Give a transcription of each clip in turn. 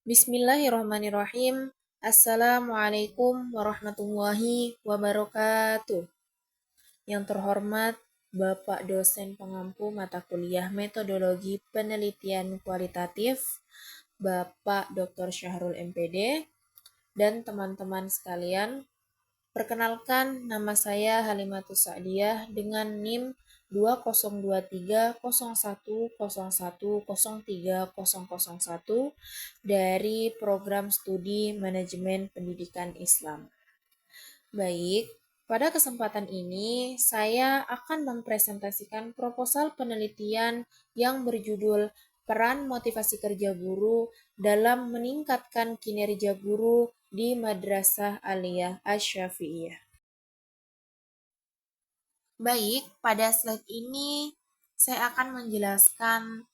Bismillahirrahmanirrahim. Assalamualaikum warahmatullahi wabarakatuh. Yang terhormat Bapak dosen pengampu mata kuliah Metodologi Penelitian Kualitatif, Bapak Dr. Syahrul MPD, dan teman-teman sekalian. Perkenalkan, nama saya Halimatus Sa'diyah dengan NIM 20230101030001 dari Program Studi Manajemen Pendidikan Islam. Baik, pada kesempatan ini saya akan mempresentasikan proposal penelitian yang berjudul Peran Motivasi Kerja Guru dalam Meningkatkan Kinerja Guru di Madrasah Aliyah Asy-Syafi'iyah. Baik, pada slide ini saya akan menjelaskan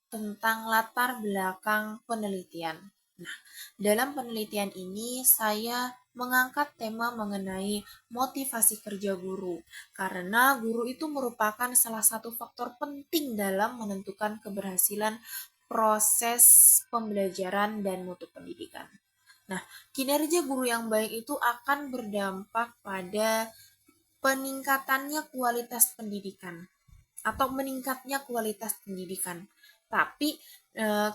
tentang latar belakang penelitian. Nah, dalam penelitian ini saya mengangkat tema mengenai motivasi kerja guru, karena guru itu merupakan salah satu faktor penting dalam menentukan keberhasilan proses pembelajaran dan mutu pendidikan. Nah, kinerja guru yang baik itu akan berdampak pada peningkatannya kualitas pendidikan atau meningkatnya kualitas pendidikan. Tapi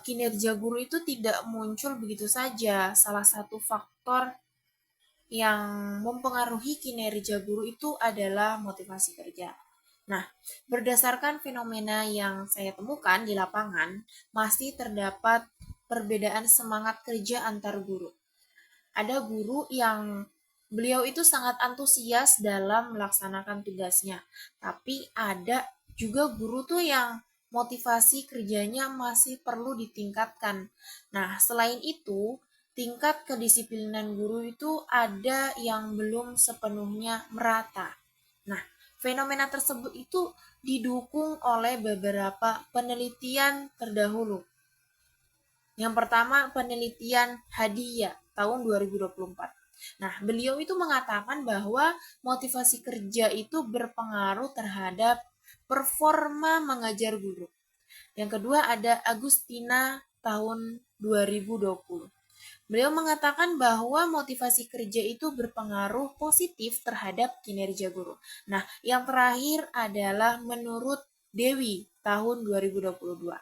kinerja guru itu tidak muncul begitu saja. Salah satu faktor yang mempengaruhi kinerja guru itu adalah motivasi kerja. Nah, berdasarkan fenomena yang saya temukan di lapangan, masih terdapat perbedaan semangat kerja antar guru. Ada guru yang beliau itu sangat antusias dalam melaksanakan tugasnya, tapi ada juga guru tuh yang motivasi kerjanya masih perlu ditingkatkan. Nah, selain itu, tingkat kedisiplinan guru itu ada yang belum sepenuhnya merata. Nah, fenomena tersebut itu didukung oleh beberapa penelitian terdahulu. Yang pertama, penelitian Hadiah tahun 2024. Nah, beliau itu mengatakan bahwa motivasi kerja itu berpengaruh terhadap performa mengajar guru. Yang kedua ada Agustina tahun 2020. Beliau mengatakan bahwa motivasi kerja itu berpengaruh positif terhadap kinerja guru. Nah, yang terakhir adalah menurut Dewi tahun 2022.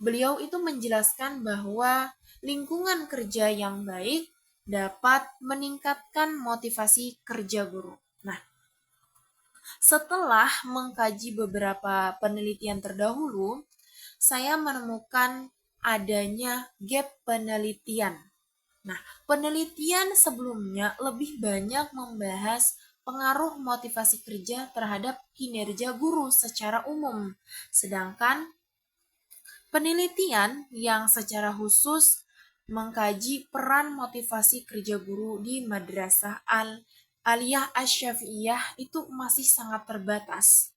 Beliau itu menjelaskan bahwa lingkungan kerja yang baik dapat meningkatkan motivasi kerja guru. Nah, setelah mengkaji beberapa penelitian terdahulu, saya menemukan adanya gap penelitian. Nah, penelitian sebelumnya lebih banyak membahas pengaruh motivasi kerja terhadap kinerja guru secara umum. Sedangkan penelitian yang secara khusus mengkaji peran motivasi kerja guru di Madrasah Aliyah Asy-Syafi'iyah itu masih sangat terbatas.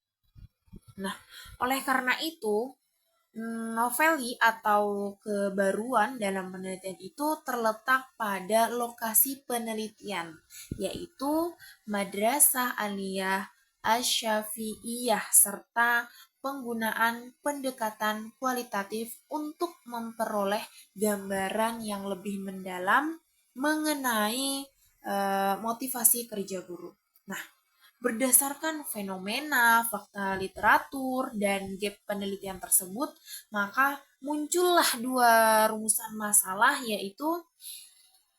Nah, oleh karena itu, noveli atau kebaruan dalam penelitian itu terletak pada lokasi penelitian, yaitu Madrasah Aliyah Asy-Syafi'iyah serta penggunaan pendekatan kualitatif untuk memperoleh gambaran yang lebih mendalam mengenai motivasi kerja guru. Nah, berdasarkan fenomena, fakta literatur, dan gap penelitian tersebut, maka muncullah dua rumusan masalah, yaitu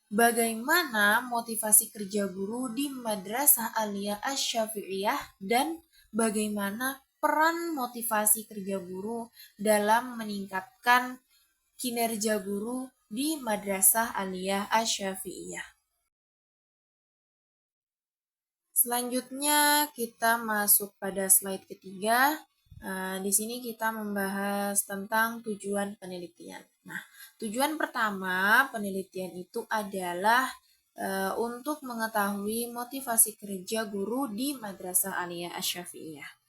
bagaimana motivasi kerja guru di Madrasah Aliyah Asy-Syafi'iyah dan bagaimana peran motivasi kerja guru dalam meningkatkan kinerja guru di Madrasah Aliyah Asy-Syafi'iyah. Selanjutnya kita masuk pada slide ketiga. Di sini kita membahas tentang tujuan penelitian. Nah, tujuan pertama penelitian itu adalah untuk mengetahui motivasi kerja guru di Madrasah Aliyah Asy-Syafi'iyah.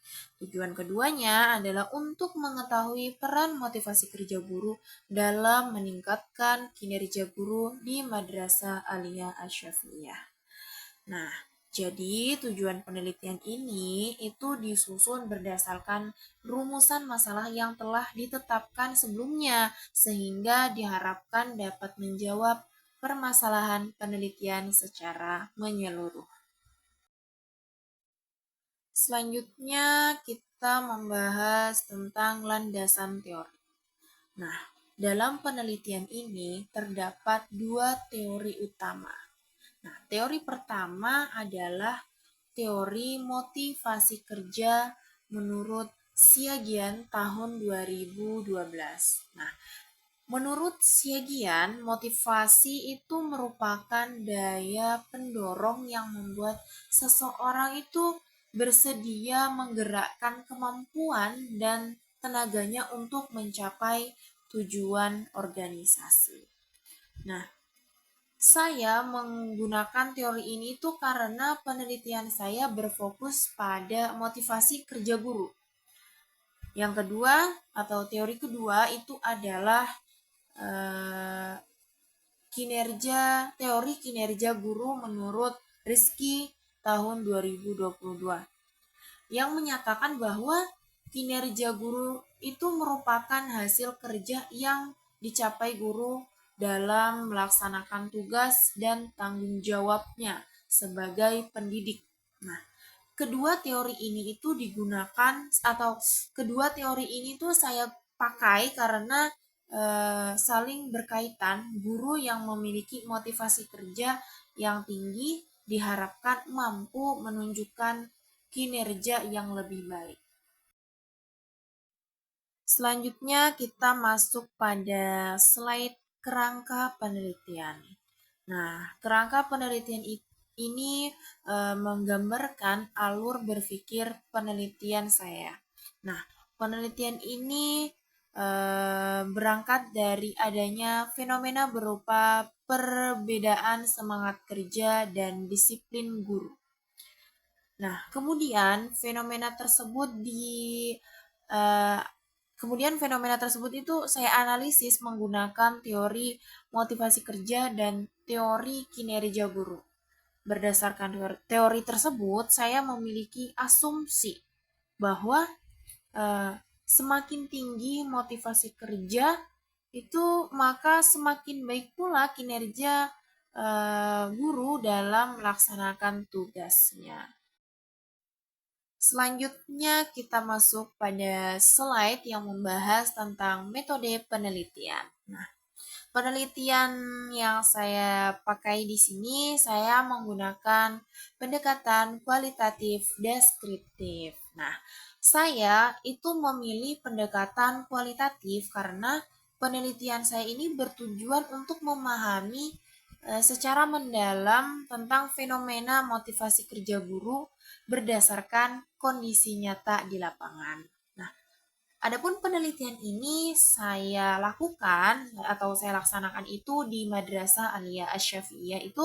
Tujuan keduanya adalah untuk mengetahui peran motivasi kerja guru dalam meningkatkan kinerja guru di Madrasah Aliyah Asy-Syafi'iyah. Nah, Jadi, tujuan penelitian ini itu disusun berdasarkan rumusan masalah yang telah ditetapkan sebelumnya, sehingga diharapkan dapat menjawab permasalahan penelitian secara menyeluruh. Selanjutnya, kita membahas tentang landasan teori. Nah, dalam penelitian ini terdapat dua teori utama. Nah, teori pertama adalah teori motivasi kerja menurut Siagian tahun 2012. Nah, menurut Siagian, motivasi itu merupakan daya pendorong yang membuat seseorang itu bersedia menggerakkan kemampuan dan tenaganya untuk mencapai tujuan organisasi. Nah, saya menggunakan teori ini itu karena penelitian saya berfokus pada motivasi kerja guru. Yang kedua atau teori kedua itu adalah eh, teori kinerja guru menurut Rizky tahun 2022 yang menyatakan bahwa kinerja guru itu merupakan hasil kerja yang dicapai guru dalam melaksanakan tugas dan tanggung jawabnya sebagai pendidik. Nah, kedua teori ini tuh saya pakai karena saling berkaitan. Guru yang memiliki motivasi kerja yang tinggi diharapkan mampu menunjukkan kinerja yang lebih baik. Selanjutnya kita masuk pada slide kerangka penelitian. Nah, kerangka penelitian ini menggambarkan alur berpikir penelitian saya. Nah, penelitian ini berangkat dari adanya fenomena berupa perbedaan semangat kerja dan disiplin guru. Nah, eh, kemudian fenomena tersebut itu saya analisis menggunakan teori motivasi kerja dan teori kinerja guru. Berdasarkan teori tersebut, saya memiliki asumsi bahwa eh, semakin tinggi motivasi kerja itu maka semakin baik pula kinerja guru dalam melaksanakan tugasnya. Selanjutnya kita masuk pada slide yang membahas tentang metode penelitian. Nah, penelitian yang saya pakai di sini saya menggunakan pendekatan kualitatif deskriptif. Nah, saya itu memilih pendekatan kualitatif karena penelitian saya ini bertujuan untuk memahami secara mendalam tentang fenomena motivasi kerja guru berdasarkan kondisi nyata di lapangan. Nah, adapun penelitian ini saya lakukan atau saya laksanakan itu di Madrasah Aliyah Asy-Syafi'iyah itu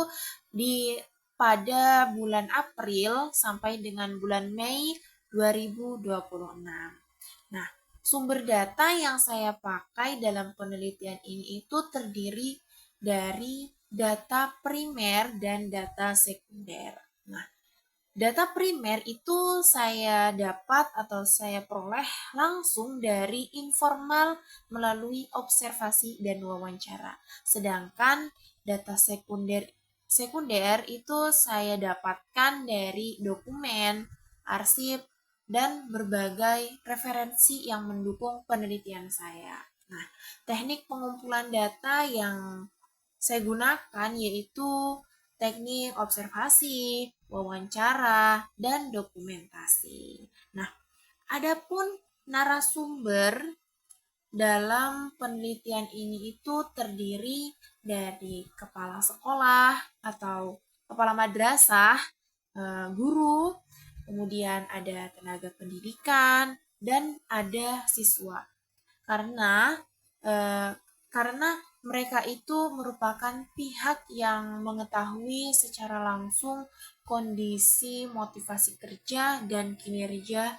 pada bulan April sampai dengan bulan Mei 2026. Nah, sumber data yang saya pakai dalam penelitian ini itu terdiri dari data primer dan data sekunder. Nah, data primer itu saya dapat atau saya peroleh langsung dari informal melalui observasi dan wawancara. Sedangkan data sekunder itu saya dapatkan dari dokumen, arsip, dan berbagai referensi yang mendukung penelitian saya. Nah, teknik pengumpulan data yang saya gunakan yaitu teknik observasi, wawancara, dan dokumentasi. Nah, adapun narasumber dalam penelitian ini itu terdiri dari kepala sekolah atau kepala madrasah, guru, kemudian ada tenaga pendidikan, dan ada siswa. Karena eh, karena mereka itu merupakan pihak yang mengetahui secara langsung kondisi motivasi kerja dan kinerja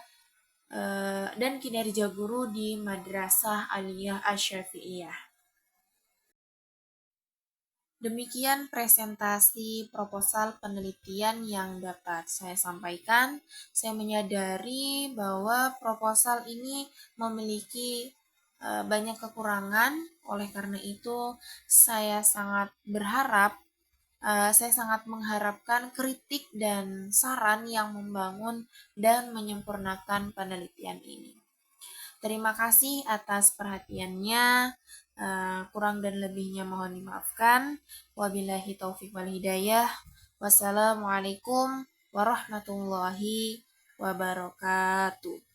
guru di Madrasah Aliyah Asy-Syafi'iyah. Demikian presentasi proposal penelitian yang dapat saya sampaikan. Saya menyadari bahwa proposal ini memiliki banyak kekurangan. Oleh karena itu, saya sangat mengharapkan kritik dan saran yang membangun dan menyempurnakan penelitian ini. Terima kasih atas perhatiannya. Kurang dan lebihnya mohon dimaafkan. Wabillahi taufik wal hidayah. Wassalamualaikum warahmatullahi wabarakatuh.